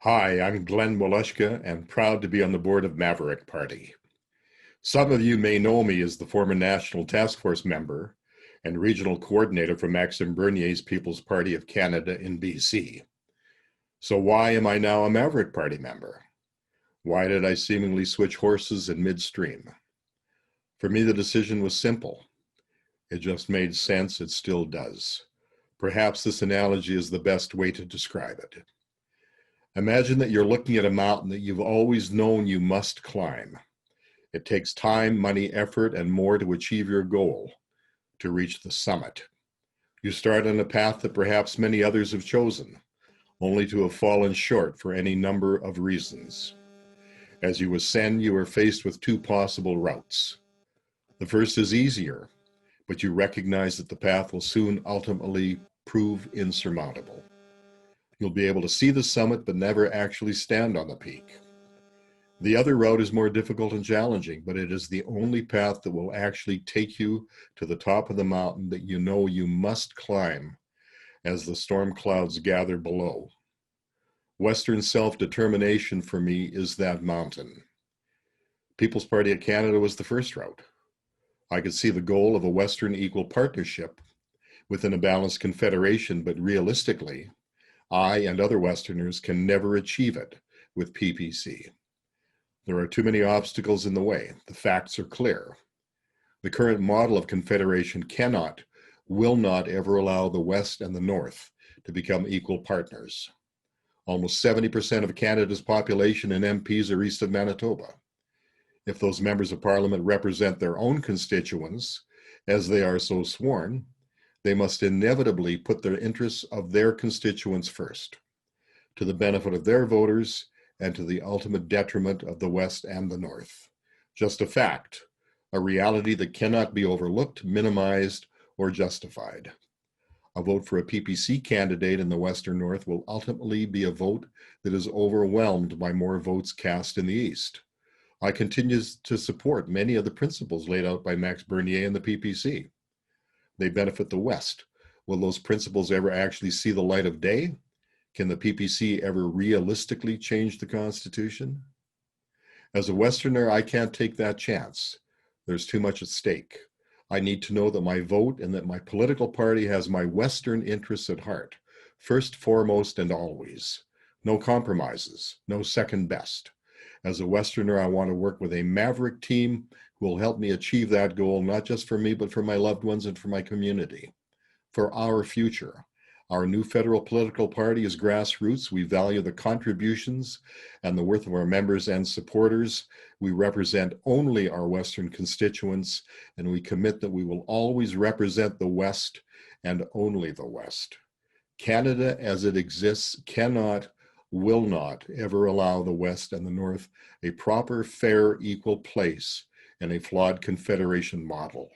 Hi, I'm Glen Walushka and proud to be on the Board of Maverick Party. Some of you may know me as the former National Task Force member and Regional Coordinator for Maxime Bernier's People's Party of Canada in BC. So why am I now a Maverick Party member? Why did I seemingly switch horses in midstream? For me, the decision was simple. It just made sense. It still does. Perhaps this analogy is the best way to describe it. Imagine that you're looking at a mountain that you've always known you must climb. It takes time, money, effort, and more to achieve your goal, to reach the summit. You start on a path that perhaps many others have chosen, only to have fallen short for any number of reasons. As you ascend, you are faced with two possible routes. The first is easier, but you recognize that the path will soon ultimately prove insurmountable. You'll be able to see the summit, but never actually stand on the peak. The other route is more difficult and challenging, but it is the only path that will actually take you to the top of the mountain that you know you must climb as the storm clouds gather below. Western self-determination for me is that mountain. People's Party of Canada was the first route. I could see the goal of a Western equal partnership within a balanced confederation, but realistically, I and other Westerners can never achieve it with PPC. There are too many obstacles in the way. The facts are clear. The current model of confederation cannot, will not ever allow the West and the North to become equal partners. Almost 70% of Canada's population and MPs are east of Manitoba. If those members of Parliament represent their own constituents, as they are so sworn, they must inevitably put the interests of their constituents first, to the benefit of their voters and to the ultimate detriment of the West and the North. Just a fact, a reality that cannot be overlooked, minimized, or justified. A vote for a PPC candidate in the Western North will ultimately be a vote that is overwhelmed by more votes cast in the East. I continue to support many of the principles laid out by Max Bernier and the PPC. They benefit the West. Will those principles ever actually see the light of day? Can the PPC ever realistically change the Constitution? As a Westerner, I can't take that chance. There's too much at stake. I need to know that my vote and that my political party has my Western interests at heart, first, foremost, and always. No compromises, no second best. As a Westerner, I want to work with a Maverick team who will help me achieve that goal, not just for me, but for my loved ones and for my community, for our future. Our new federal political party is grassroots. We value the contributions and the worth of our members and supporters. We represent only our Western constituents, and we commit that we will always represent the West and only the West. Canada as it exists cannot, will not ever allow the West and the North a proper, fair, equal place in a flawed confederation model.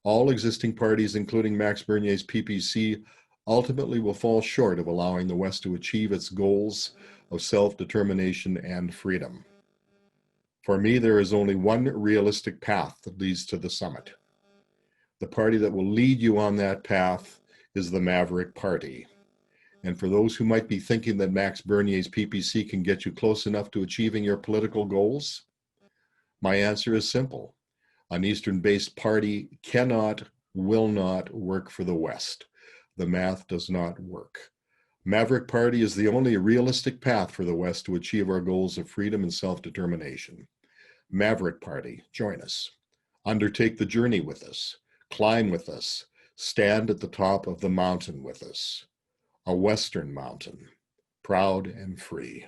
All existing parties, including Max Bernier's PPC, ultimately will fall short of allowing the West to achieve its goals of self-determination and freedom. For me, there is only one realistic path that leads to the summit. The party that will lead you on that path is the Maverick Party. And for those who might be thinking that Max Bernier's PPC can get you close enough to achieving your political goals, my answer is simple. An Eastern-based party cannot, will not work for the West. The math does not work. Maverick Party is the only realistic path for the West to achieve our goals of freedom and self-determination. Maverick Party, join us. Undertake the journey with us. Climb with us. Stand at the top of the mountain with us. A Western mountain, proud and free.